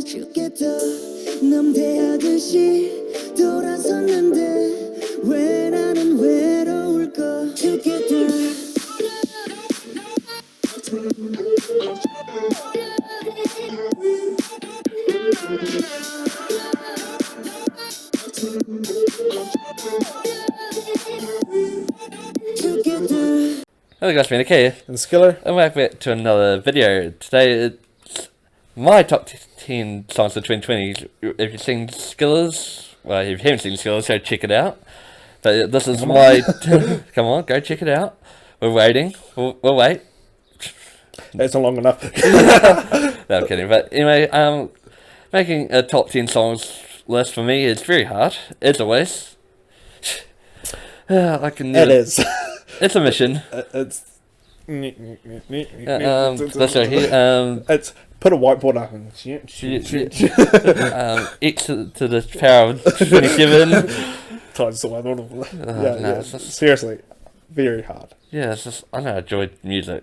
죽겠다 남대하듯이 돌아섰는데 왜 나는 외로울까 Together Hello guys, Mattyk And Skiller. and welcome back to another video. Today it's my top 10 songs of 2020. If you've seen Skillers, well if you haven't seen Skillers, go check it out. But this is my... Come on, go check it out. We're waiting. We'll wait. That's not long enough. No, I'm kidding. But anyway, making a top 10 songs list for me is very hard, as always. I can never... It is. It's a mission. It's. Let's go here. It's put a whiteboard up and X to the power of 27. times the whiteboard. No, Seriously, very hard. Yeah, it's just, I know I enjoy music.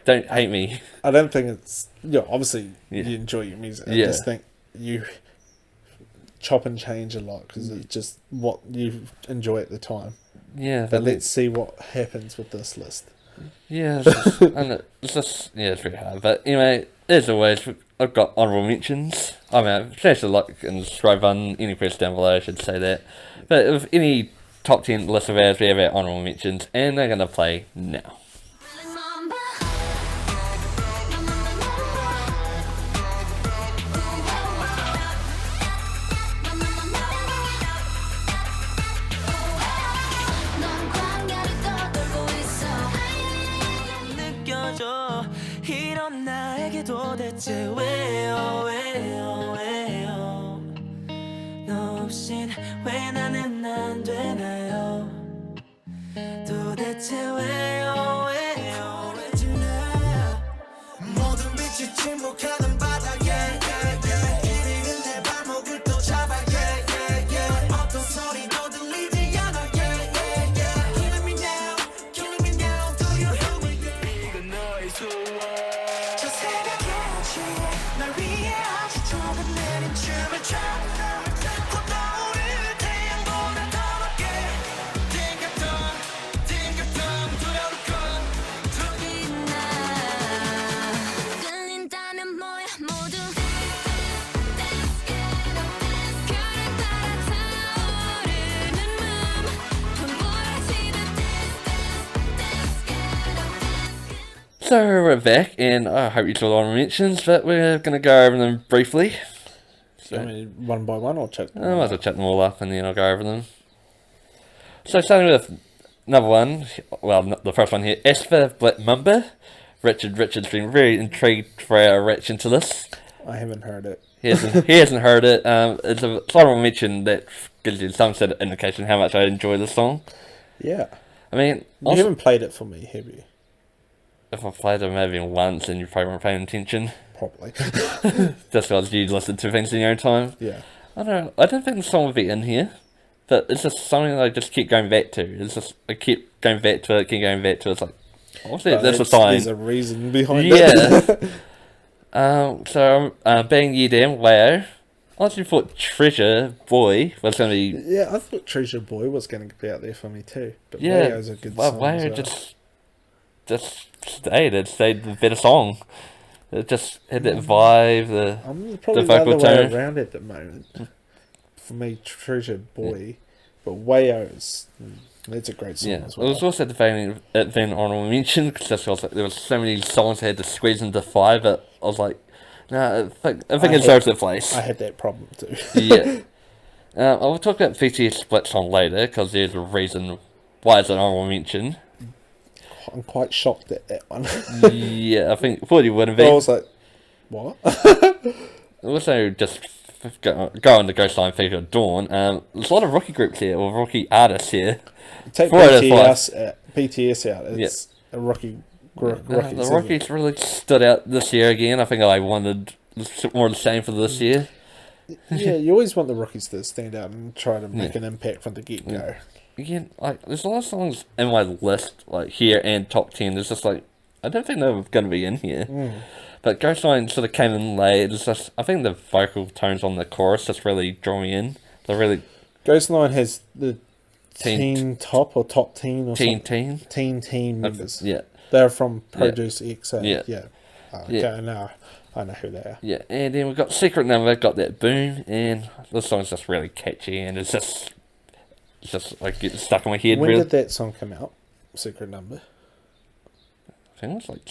Don't hate me. I don't think it's. Obviously, you enjoy your music. I just think you chop and change a lot because it's just what you enjoy at the time. Yeah. But let's see what happens with this list. Yeah, it's very hard. But anyway, as always, I've got honourable mentions. I mean, smash the like and subscribe button, any press down below, I should say that. But if any top 10 list of ours, we have our honourable mentions, and they're going to play now. 도대체 왜요 왜요 왜요 너 없인 왜 나는 안 되나요 도대체 왜요 왜요 왜지나 모든 빛이 침묵하는 바다에 우리는 내 발목을 또 잡아 어떤 소리도 들리지 않아 Killing me now killing me now do you hear me 이건 너의 소원 날 위해 아주 조금 내린 춤을 춰 떠오를 태양보다 더 높게 Think of them 두려울 건 두긴 나 끌린다면 뭐야 모두 별을 따라 타오르는 맘 분부러지듯 So we're back, and I hope you saw the honourable mentions, but we're going to go over them briefly. So, I mean, one by one or chat? I might as well chat them all up and then I'll go over them. So starting with number one, well, the first one here, Asper Black Mamba. Richard's been very intrigued for our reaction to this. I haven't heard it. He hasn't heard it. It's a honourable mention that gives you some sort of indication how much I enjoy this song. Yeah. I mean... You haven't played it for me, have you? If I played it maybe once and you probably weren't paying attention. Probably. Just because you listen to things in your own time. Yeah. I don't think the song would be in here. But it's just something that I just keep going back to. It's just, I keep going back to it, It's like, obviously that's a sign. There's a reason behind it. So, being YooA, YooA, I actually thought Treasure Boy was going to be... Yeah, I thought Treasure Boy was going to be out there for me too. But YooA's a good song YooA as well. just stayed the better song. It just had that vibe, I'm probably the vocal the other tone. way around at the moment. For me, Treasure Boy, but YooA's that's a great song as well. It was also debating it being honourable mention because there was so many songs I had to squeeze into 5. But I was like, no, I think it deserves a place. I had that problem too. Yeah. I will talk about BTS Split song later because there's a reason why it's an honourable mention. I'm quite shocked at that one. Yeah, I thought you would have been. I was like, what? Also, just go on the Ghost Line Fever Dawn. There's a lot of rookie groups here, or rookie artists here. Take BTS out. It's a rookie. The rookies really stood out this year again. I think I wanted more of the same for this year. Yeah, you always want the rookies to stand out and try to make an impact from the get-go. Again, like, there's a lot of songs in my list, like, here and top 10. There's just, like, I don't think they were going to be in here. But Ghostline sort of came in late. It's just, I think the vocal tones on the chorus just really drew me in. They're really... Ghostline has the teen top or top teen or teen members. Yeah. They're from Produce X. Yeah. Okay, now I know who they are. Yeah, and then we've got Secret Number, got that boom, and this song's just really catchy, and it's just like getting stuck in my head. When really. did that song come out? Secret Number. I think it was like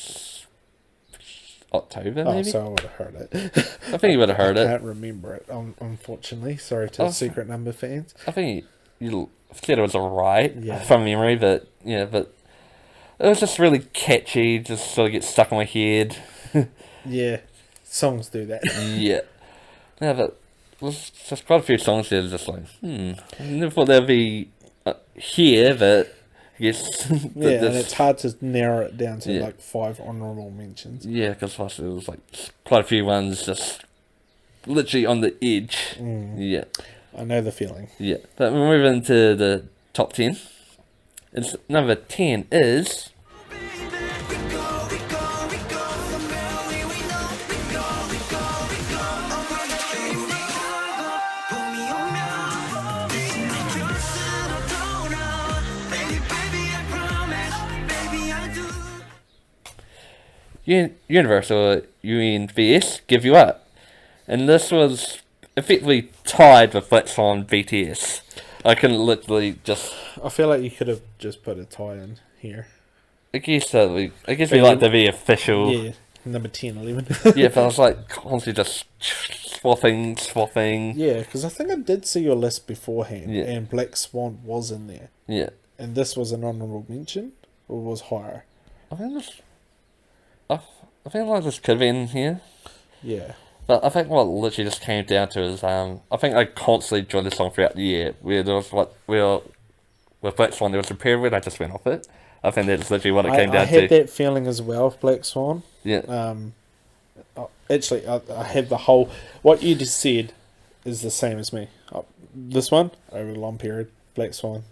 October, maybe. Oh, so I would have heard it. I think you would have heard it. I can't remember it, unfortunately. Sorry to Secret Number fans. I think you said it was alright from memory, but it was just really catchy. Just sort of get stuck in my head. Yeah, songs do that. Yeah, but there's just quite a few songs there. Just like, I never thought they'd be here, but I guess. And it's hard to narrow it down to like 5 honourable mentions. Yeah, because it was like quite a few ones just literally on the edge. Yeah, I know the feeling. Yeah, but we're moving to the top 10. It's number 10 is. Universal UNVS, Give You Up. And this was effectively tied with Black Swan BTS. I can literally just... I feel like you could have just put a tie in here. I guess we like to be official. Yeah, number 10, 11. Yeah, but I was like constantly just swapping. Yeah, because I think I did see your list beforehand, Yeah. and Black Swan was in there. Yeah. And this was an honourable mention, or was higher? I think like this could be in here. Yeah. But I think what literally just came down to is I think I constantly enjoyed this song throughout the year. Where there was with Black Swan, there was a period where I just went off it. I think that's literally what it came down to. I had that feeling as well with Black Swan. Yeah. Actually, I had the whole... What you just said is the same as me. This one, over a long period, Black Swan,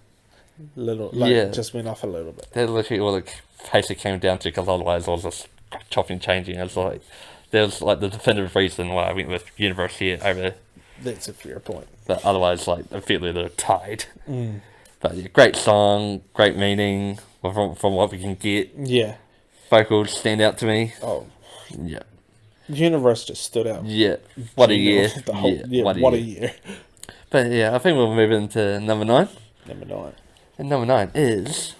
just went off a little bit. That's literally all it basically came down to, because otherwise I was just chopping and changing. It's like, there's like the definitive reason why I went with Universe here over... That's a fair point. But otherwise, like, I feel like they're tied. But yeah, great song, great meaning from what we can get. Yeah. Vocals stand out to me. Oh. Yeah. Universe just stood out. Yeah. What a year. What a year. But yeah, I think we'll move into number 9. Number 9. And number 9 is...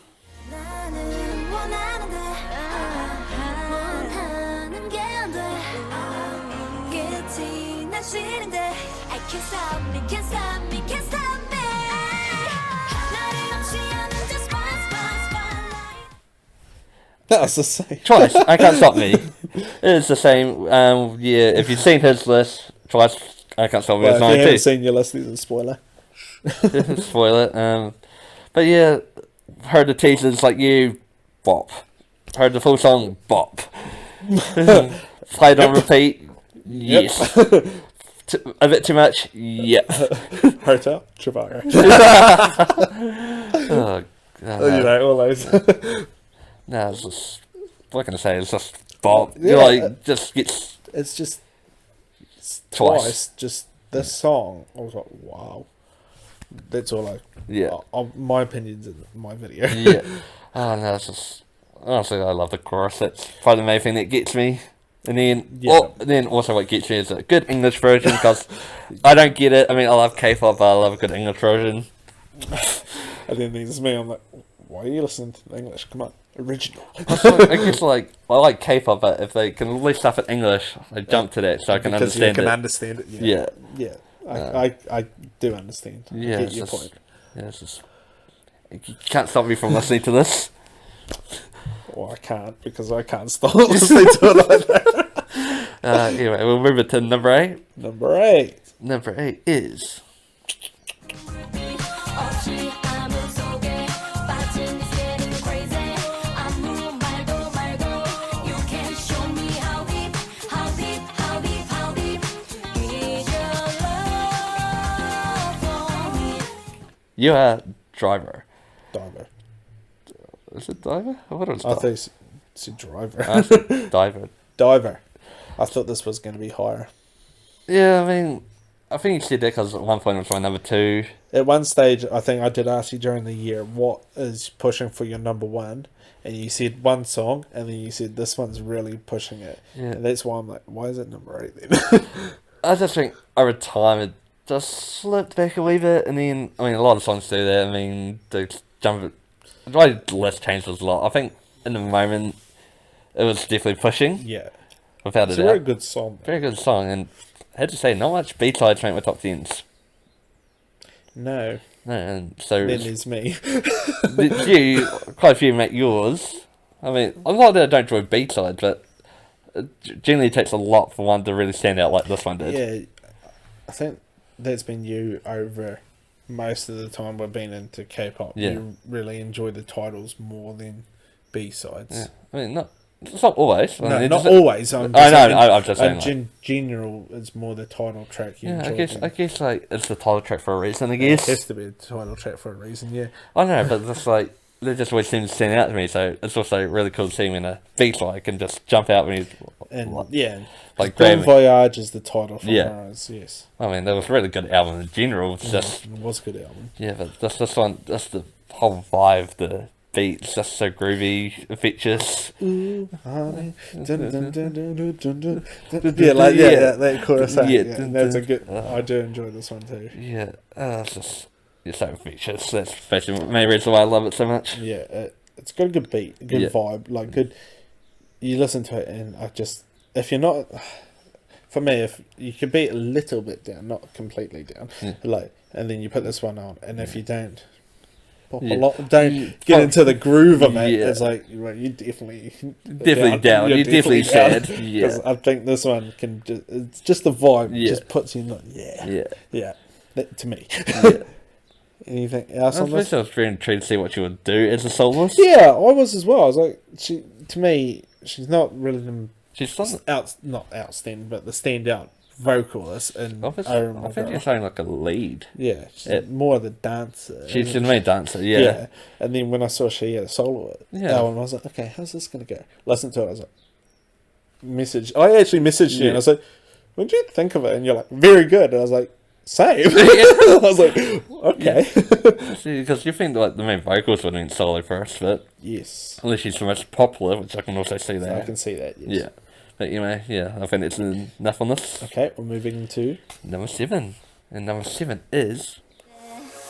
That was the same. Twice. I Can't Stop Me. It's the same. Yeah, if you've seen his list, Twice, I Can't Stop Me. Well, It's if you 92. haven't seen your list, there's a spoiler. Spoiler. But yeah, heard the teasers like you, bop. Heard the full song, bop. Played on repeat, yes. A bit too much, yep. Hotel, Trivago. Oh, You know, all those. No, it's just, what can I say, it's just bop. Yeah. You're like, just gets... It's just Twice. just this song. I was like, wow. That's all I... Yeah. My opinion's in my video. Yeah. Oh, no, it's just... Honestly, I love the chorus. That's probably the main thing that gets me. And then, also what gets me is a good English version, because I don't get it. I mean, I love K-pop, but I love a good English version. And then there's me, I'm like, why are you listening to the English? Come on, original. I guess, like, I like K-pop, but if they can release stuff in English, I jump to that so I can understand it. Because you can understand it, Yeah. Yeah. I do understand. Yeah, I get your point. Yeah, it's just... You can't stop me from listening to this. Well, I can't, because I can't stop listening to it either. Anyway, we'll move it to number 8. Number 8. Number 8 is... YooA Driver. Diver. Is it Diver? What was I think It's a driver. Diver. Diver. I thought this was going to be higher. Yeah, I mean, I think you said that because at one point it was my number 2. At one stage, I think I did ask you during the year, what is pushing for your number 1? And you said one song, and then you said this one's really pushing it. Yeah. And that's why I'm like, why is it number 8 then? I just think over time it just slipped back a wee bit, and then, I mean, a lot of songs do that. I mean, the way the list changes a lot. I think in the moment it was definitely pushing. Yeah. Without It's a a very doubt. good song. Very good song, and I had to say, not much B-sides make my top 10s. No. No, and so Then there's me. you, quite a few make yours. I mean, I'm not that I don't enjoy B-sides, but it generally takes a lot for one to really stand out like this one did. Yeah. I think that's been you over most of the time we've been into K-pop. Yeah. You really enjoy the titles more than B-sides. Yeah. I mean, it's not always. No, I mean, not always. I'm just saying. In general, it's more the title track you Yeah, enjoy. I guess like it's the title track for a reason. I It guess. has to be a title track for a reason, yeah. I know, but just like they just always seem to stand out to me. So it's also really cool to see him in a beat like can just jump out when he's And like, yeah, like Bon grabbing. Voyage is the title for Yeah. Mars, yes. I mean, that was a really good album in general. It's just It was a good album. yeah, but this one, just the whole vibe, the beats, just so groovy, infectious. Honey. Dun, dun, dun, dun, dun, dun, dun. Yeah, like that chorus. Yeah, That's a good. I do enjoy this one too. Yeah, it's so infectious. That's basically maybe reason why I love it so much. Yeah, it's got a good beat, a good Yeah. vibe. Like good. You listen to it, and if you're not, for me, if you could be a little bit down, not completely down, like, and then you put this one on, and if you don't. Pop Yeah. a lot, don't get into the groove of it. It's like, right, you definitely down. You're definitely down. sad. Yeah. 'Cause I think this one can it's just the vibe. Yeah. Just puts you in like, yeah. That, to me. Yeah. Anything else I on this? was very intrigued to see what she would do as a soloist. Yeah, I was as well. I was like, to me, she's not really She's not. not outstanding, but the standout vocalist. And I think she's saying like a lead. yeah, she's more of the dancer. She's the main dancer, yeah. And then when I saw she had a solo album, I was like, okay, how's this going to go? Listen to it. I was like, I actually messaged you and I was like, what do you think of it? And you're like, very good. And I was like, same. I was like, okay. See, because you think like the main vocals would have been solo first, but Yes. unless she's the most popular, which I can also see that. I can see that, yes. Yeah. But anyway, I think it's enough on this. Okay, we're moving to... Number 7. And number 7 is...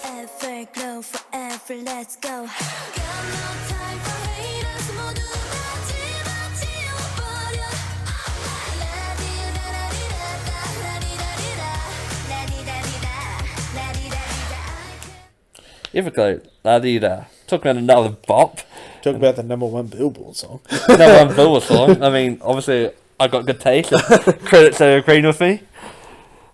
Everglow forever, let's go. Got no time for haters, 모두 다 지워버려. Everglow, La-Di-Da. Talk about another bop. Talk about the number 1 Billboard song. Number 1 Billboard song. I mean, obviously, I got good taste. Credits that agreed with me.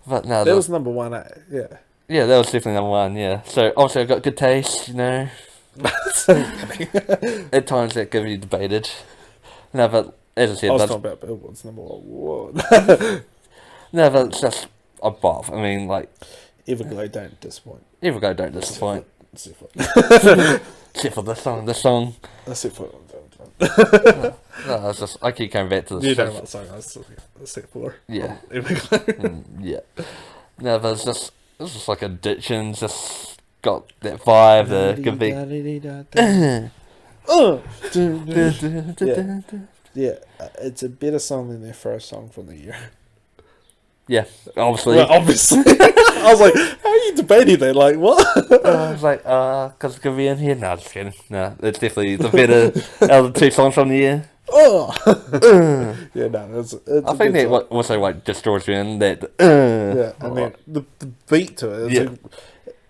But no, That was number 1, yeah. yeah, that was definitely number 1, yeah. So, obviously, I got good taste, you know. At times, that can be debated. No, but as I said... I was that's, talking about Billboard's number 1. no, but it's just a bop. I mean, like... Everglow don't disappoint. Everglow don't disappoint. Except for Except for this song. This song... Except for... No, it's just... I keep coming back to this. You know what song I was talking about. Except for... Yeah. Everglow. Yeah. No, but it's just like addiction, just got that vibe, the good beat. Yeah, it's a better song than their first song from the year. Yeah, obviously. Well, obviously. I was like, how are you debating that? Like, what? I was like, because it could be in here. No, just kidding. No, it's definitely the better out of the 2 songs from the year. Oh! Yeah, no, it's I think that also like distorts you in that. Yeah, I mean, the beat to it. Yeah.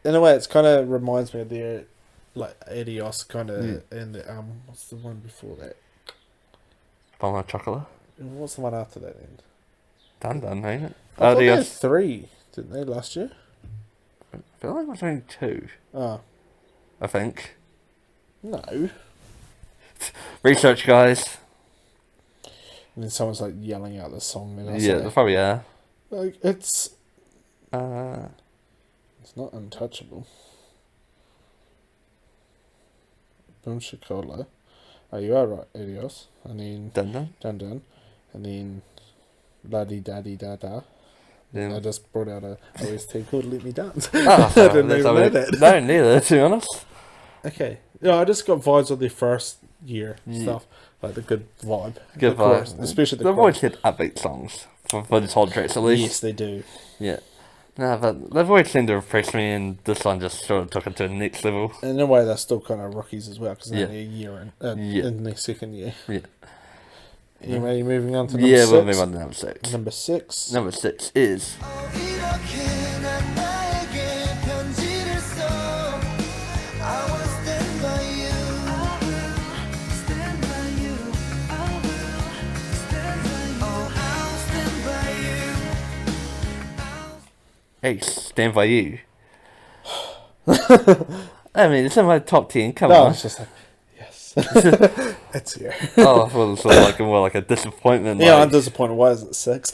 In a way, it's kind of reminds me of their, like, Adios kind of, and the, what's the one before that? Bomber Chocolate. What's the one after that then? Done, ain't it? I thought they had Adios. 3, didn't they, last year? I feel like it was only 2. Oh. I think. No. Research, guys. And then someone's, like, yelling out the song. And I Yeah, they probably are. like, it's Uh, not untouchable. Boom Shakola. Oh, you are right. Adios. And then Dun dun. Dun Dun. And then La Di Da Di Da Da. Then I just brought out a OST called Let Me Dance. oh, I didn't even know that. No, neither, to be honest. Okay. Yeah, I just got vibes of their first year Yeah. stuff. Like the good vibe. Good The chorus, vibe. especially the They've chorus. always had upbeat songs for this whole tracks, at least. Yes, they do. Yeah. No, but they've always seemed to impress me, and this one just sort of took it to the next level. In a way, they're still kind of rookies as well, because they're Yeah. only a year Yeah. in their second year. Yeah. Anyway, moving on to number Yeah, 6. we'll move on to number 6. Number 6. Number 6 is 이렇게 난 나에게 편지를 써 I will stand by you I will stand by you I will stand by you Oh, I'll stand by you A.C.E, Stand By You. I mean, it's in my top 10, come No, on. it's just like, yes. It's here. Oh, well, it's sort of like more like a disappointment. Yeah, like, I'm disappointed. Why is it 6?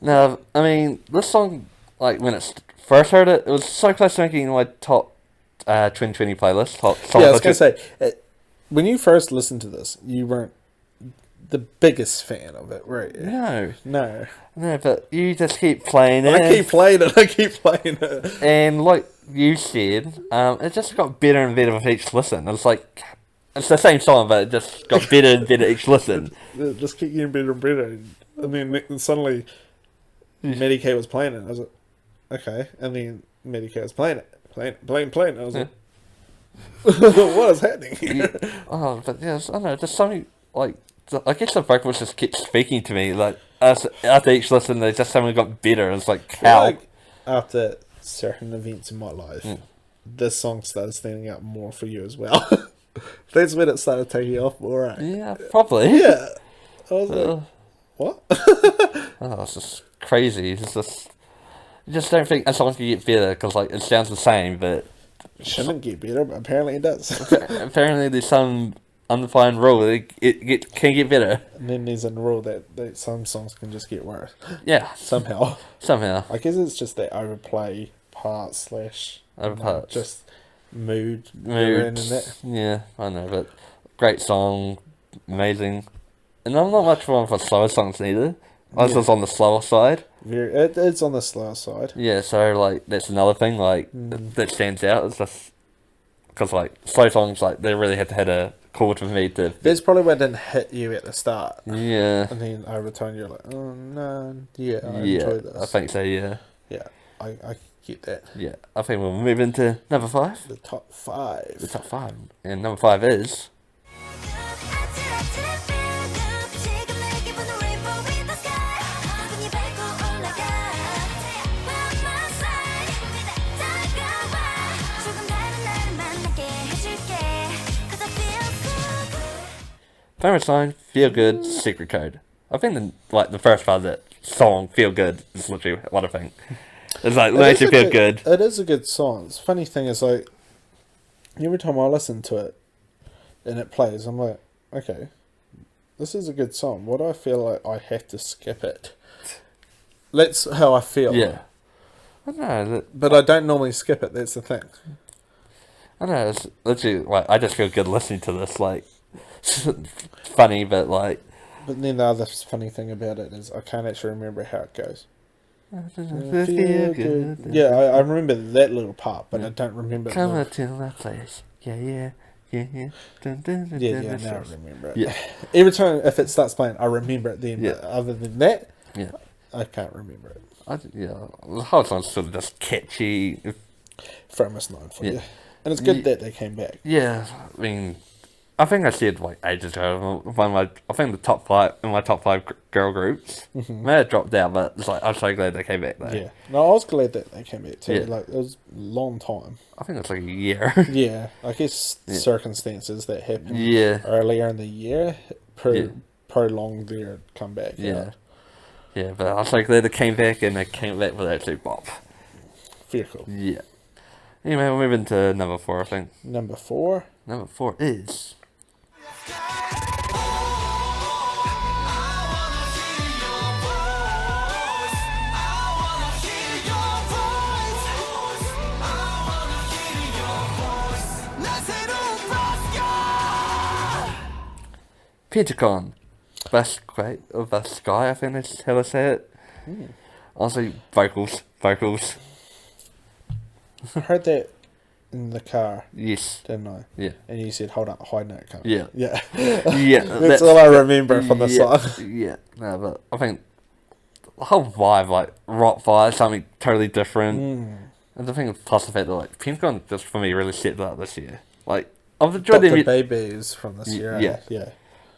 No, I mean, this song, like, when it first heard it, it was so close to making my top 2020 playlist. Top songs Yeah, I was going to say, when you first listened to this, you weren't the biggest fan of it, right? No, No. but you just keep playing it. I keep playing it. And like you said, it just got better and better with each listen. It's like, it's the same song, but it just got better and better each listen. It just keep getting better and better. And then suddenly, Mattyk was playing it. I was like, okay. And then Mattyk was playing it. Playing. I was like, what is happening here? Oh, but yes, I don't know, there's something, like, I guess the vocals just keep speaking to me. Like, after each listen, they just suddenly got better. It's like, how? Like, after certain events in my life, this song started standing out more for you as well. That's when it started taking off more, right? Yeah, probably. Yeah. I was like, what? Oh, it's just crazy. It's just, you just don't think a song can get better because, like, it sounds the same, but Shouldn't get better, but apparently it does. apparently there's some undefined rule that it can get better. And then there's a rule that some songs can just get worse. Yeah, Somehow. somehow. I guess it's just that overplay part slash Overparts. just mood. they're in Mood. and that. Yeah, I know, but great song, amazing. And I'm not much of one for slower songs either. I was just on the slower side. It's on the slower side. Yeah, so like that's another thing like that stands out. It's just because like slow songs like they really have to hit a chord for me to. That's probably what didn't hit you at the start. Yeah. And then over time you're like, oh no, yeah, I Yeah, enjoy this. I think so. Yeah. Yeah, I get that. Yeah, I think we'll move into number 5. The top 5. The top 5, and number 5 is. Famous Sign, Feel Good, Secret Code. I think the first part of that song, Feel Good, is literally what I think. It's like, makes you feel good. It is a good song. The funny thing is, like, every time I listen to it and it plays, I'm like, okay, this is a good song. Why do I feel like I have to skip it? That's how I feel. Yeah. I know. But I don't normally skip it, that's the thing. I know, it's literally, like, I just feel good listening to this, like, funny, but, like... But then the other funny thing about it is I can't actually remember how it goes. Feel good. Yeah, I remember that little part, but I don't remember Come the... on to my place. Yeah. Dun, dun, dun, Yeah, dun, now I dun. remember it. Yeah. Every time if it starts playing, I remember it then. Yeah. But other than that, Yeah. I can't remember it. The whole song's sort of just catchy. Famous known for Yeah. you. And it's good Ye- that they came back. Yeah, I mean, I think I said like ages ago. I think the top 5 in my top 5 girl groups may have dropped out, but it's like I'm so glad they came back though. Yeah. No, I was glad that they came back too. Yeah. Like, it was a long time. I think it's like a year. Yeah. I guess circumstances that happened Yeah. earlier in the year prolonged their comeback. Yeah. Yeah, but I was so glad they came back and they came back with actually bop. Very cool. Yeah. Anyway, we'll move into number 4, I think. Number 4. Number 4 is. Pentagon. Basquiat, or Basquiat, I think that's how I say it. Honestly, vocals. I heard that in the car, Yes. didn't I? Yeah. And you said, hold up, high note coming. Yeah. Yeah. Yeah. That's all I remember from the song. Yeah. No, but I think the whole vibe, like, rock vibe, something totally different. And the thing, plus the fact that, like, Pentagon just, for me, really stepped up this year. Like, I've enjoyed Dr. their Babies from this year. Yeah. Yeah.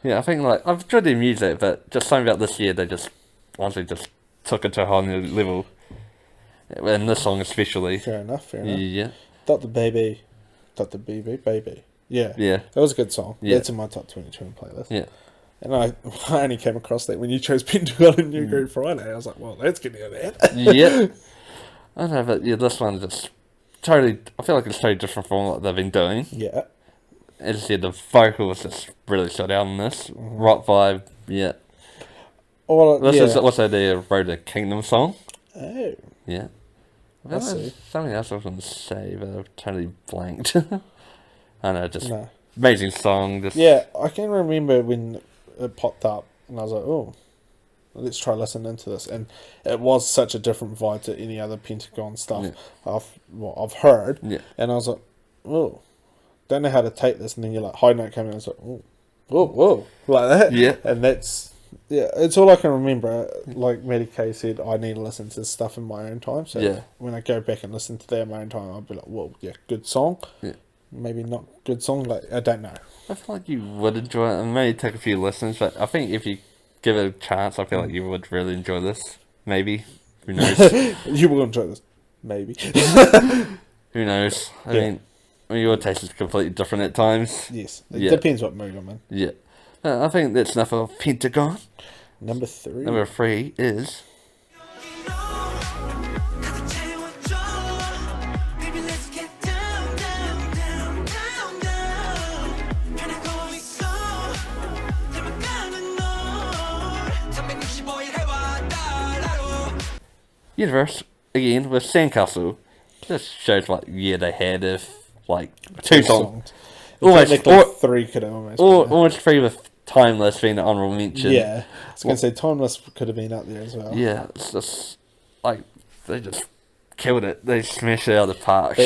Yeah, I think, like, I've enjoyed their music, but just something about this year, they just, honestly, just took it to a whole new level. And this song especially. Fair enough. Yeah. Dr. Baby. Yeah. Yeah. That was a good song. Yeah. That's in my top 2020 playlist. Yeah. And I only came across that when you chose Pentagon and New Group Friday. I was like, well, let's get into that. Yeah. I don't know, but yeah, this one just totally, I feel like it's totally different from what they've been doing. Yeah. As I said, the vocals just really shut out on this. Rock vibe, yeah. Well, This yeah. is also the Road to Kingdom song. Oh. Yeah. I There's see. something else I was going to say, but I've totally blanked. I know, just No. amazing song. Just, Yeah, I can remember when it popped up and I was like, oh, let's try listening to this. And it was such a different vibe to any other Pentagon stuff I've heard. Yeah. And I was like, oh, don't know how to take this. And then you're like, high note coming. I was like, oh, whoa, like that. Yeah. And that's, yeah, it's all I can remember. Like Mattyk said, I need to listen to stuff in my own time. So Yeah. when I go back and listen to that in my own time, I'll be like, whoa, yeah, good song. Yeah. Maybe not good song. Like, I don't know. I feel like you would enjoy it. It may take a few listens, but I think if you give it a chance, I feel like you would really enjoy this. Maybe. Who knows? You will enjoy this. Maybe. Who knows? I Yeah. mean, your taste is completely different at times. Yes. It Yeah. depends what mood I'm in. Yeah. I think that's enough of Pentagon. Number 3. Number 3 is... Universe, again, with Sandcastle. Just shows what year they had if, like, two songs. Almost, Technically, 3 could have almost or been almost 3 with Timeless being an honourable mention. yeah. I was going to say Timeless could have been up there as well. Yeah, it's just, like, they just killed it. They smashed it out of the park.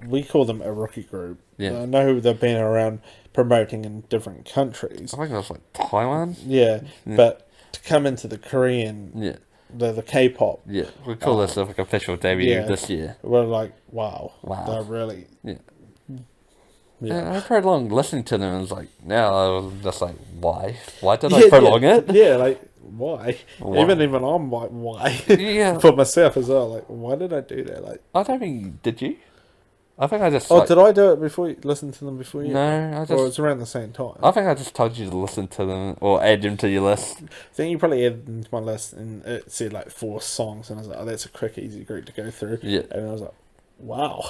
We call them a rookie group. Yeah. I know they've been around promoting in different countries. I think it was, like, Taiwan? Yeah. But to come into the Korean, Yeah. the K-pop, Yeah, we call this like official debut this year. we're like, wow. Wow. They're really... Yeah. Yeah. And I prolonged listening to them and was like, now I was just like, why? Why did I prolong it? Yeah, like, why? Why? Even I'm like, why? Yeah. For myself as well, like, why did I do that? Like, I don't think, did you? I think I just... oh, like, did I do it before you listen to them before you? No, I Or just... it's around the same time. I think I just told you to listen to them or add them to your list. I think you probably added them to my list and it said like 4 songs and I was like, oh, that's a quick, easy group to go through. Yeah. And I was like, wow.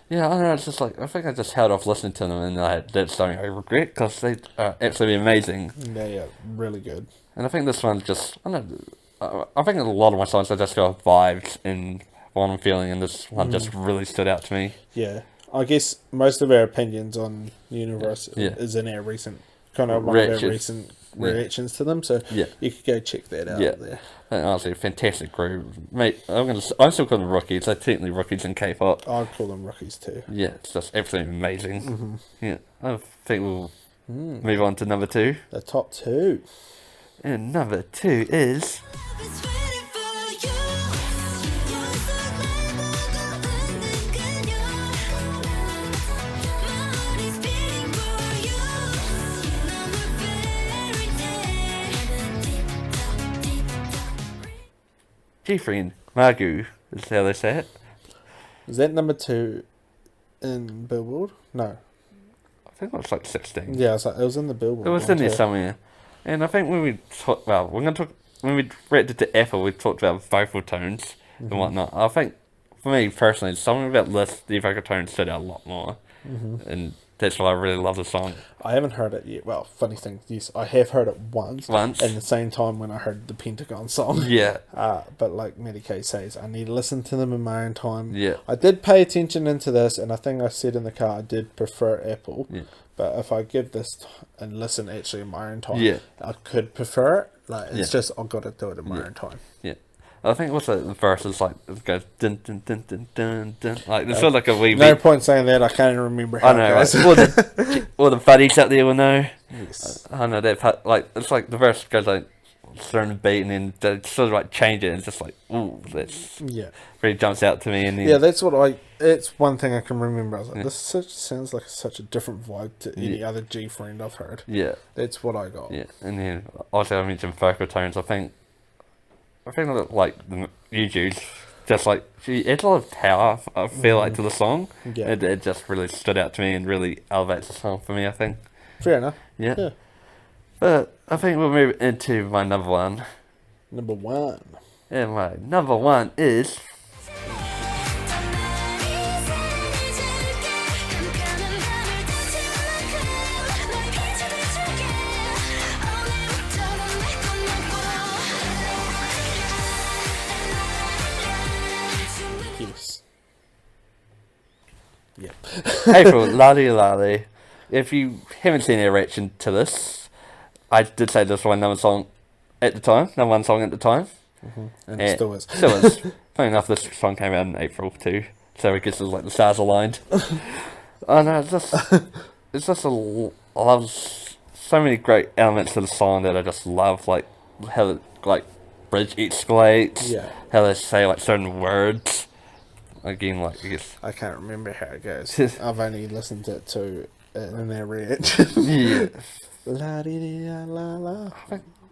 Yeah, I don't know, it's just like, I think I just held off listening to them and that's something I regret because they are absolutely amazing. Yeah, really good. And I think this one's just, I don't know, I think a lot of my songs I just got vibes in what I'm feeling and this one just really stood out to me. Yeah. I guess most of our opinions on the universe Yeah. is in our recent, kind of one of our Reactions. recent reactions to them. So Yeah. you could go check that out Yeah. there. And honestly, a fantastic group. Mate, I'm still calling them rookies. They're technically rookies in K-pop. I'd call them rookies too. Yeah, it's just absolutely amazing. Yeah, I think we'll move on to number 2. The top 2. And number 2 is... GFRIEND, Mago, is how they say it. Is that number 2 in Billboard? No. I think it was like 16. Yeah, it was in the Billboard. It was one in there too. somewhere. And I think when we talked, well, we're going to talk, when we reacted to Apple, we talked about vocal tones and whatnot. I think, for me personally, something about this, the vocal tones stood out a lot more. And that's why I really love the song. I haven't heard it yet. Well, funny thing, yes, I have heard it once. Once. At the same time when I heard the Pentagon song. Yeah. But like Mattyk says, I need to listen to them in my own time. Yeah. I did pay attention into this, and I think I said in the car I did prefer Apple. Yeah. But if I give this and listen actually in my own time, Yeah. I could prefer it. Like it's Yeah. just I've got to do it in my own time. Yeah. I think also the verse is like it goes dun dun dun dun dun dun. Like there's sort of like a wee No bit. point saying that. I can't even remember how I know, it goes. right? All the buddies out there will know. Yes. I know that part. Like it's like the verse goes like certain beat and then they sort of like change it. And it's just like ooh, that's Yeah. really jumps out to me. And then, Yeah, that's what it's one thing I can remember. I was like, this sounds like such a different vibe to any other GFRIEND I've heard. Yeah. That's what I got. Yeah, and then also I mentioned vocal tones. I think that, like the YouTube's just like she adds a lot of power. I feel like to the song. Yeah. It just really stood out to me and really elevates the song for me. I think. Fair enough. Yeah. Yeah. But I think we'll move into my number one. Number one. And my number one is Yes. Yep. April Lalalilala. If you haven't seen our reaction to this, I did say this was my number song at the time, number one song at the time. And it still is. Still is. Funny enough, this song came out in April too, so I guess it's like the stars aligned. Oh no, it's just I love so many great elements to the song that I just love, like how it, like bridge escalates, Yeah. how they say like certain words. Again, like I guess. I can't remember how it goes. I've only listened to it to in their reaction. Yeah. La-di-di-da-la-la.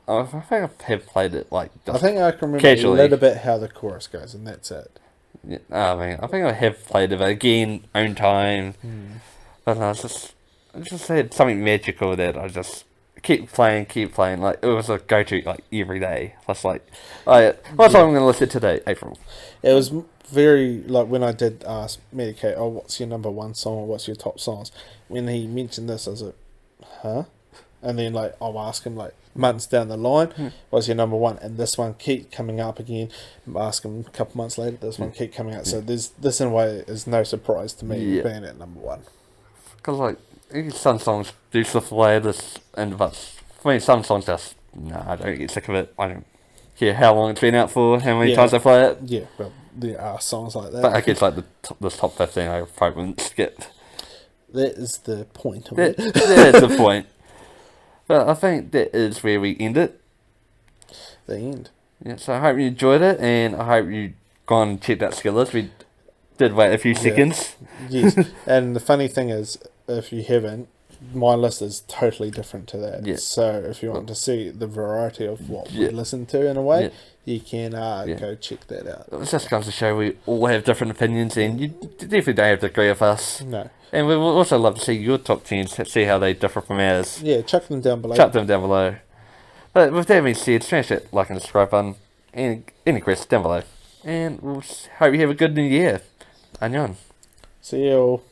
I think I have played it like. I think I can remember casually. a little bit how the chorus goes, and that's it. Yeah, I mean, I think I have played it, but again, own time. But no, it's just had something magical that I just keep playing. Like it was a go-to like every day. That's like, what song I'm gonna listen to today? April. It was very like when I did ask Mattyk, oh, what's your number one song or what's your top songs? When he mentioned this, I was like, huh? And then like I'll ask him like months down the line, what's your number one? And this one keep coming up again. Ask him a couple months later, this one keep coming out. So this in a way is no surprise to me being at number one. Because like some songs do stuff away this, but for me some songs just I don't get sick of it. I don't care how long it's been out for, how many times I play it. Yeah, well there are songs like that. But I guess like the top 15 I probably wouldn't skip. That is the point of it. That's the point. But I think that is where we end it. The end. Yeah, so I hope you enjoyed it, and I hope you gone and checked out Skillers. We did wait a few seconds. Yes, and the funny thing is, if you haven't, my list is totally different to that. Yeah. So if you want to see the variety of what we listen to in a way, you can go check that out. It just comes to show we all have different opinions, and you definitely don't have to agree with us. No. And we will also love to see your top 10s, see how they differ from ours. Yeah, chuck them down below. Chuck them down below. But with that being said, smash that like and subscribe button, and any questions down below. And we'll hope you have a good new year. Annyeong. See you all.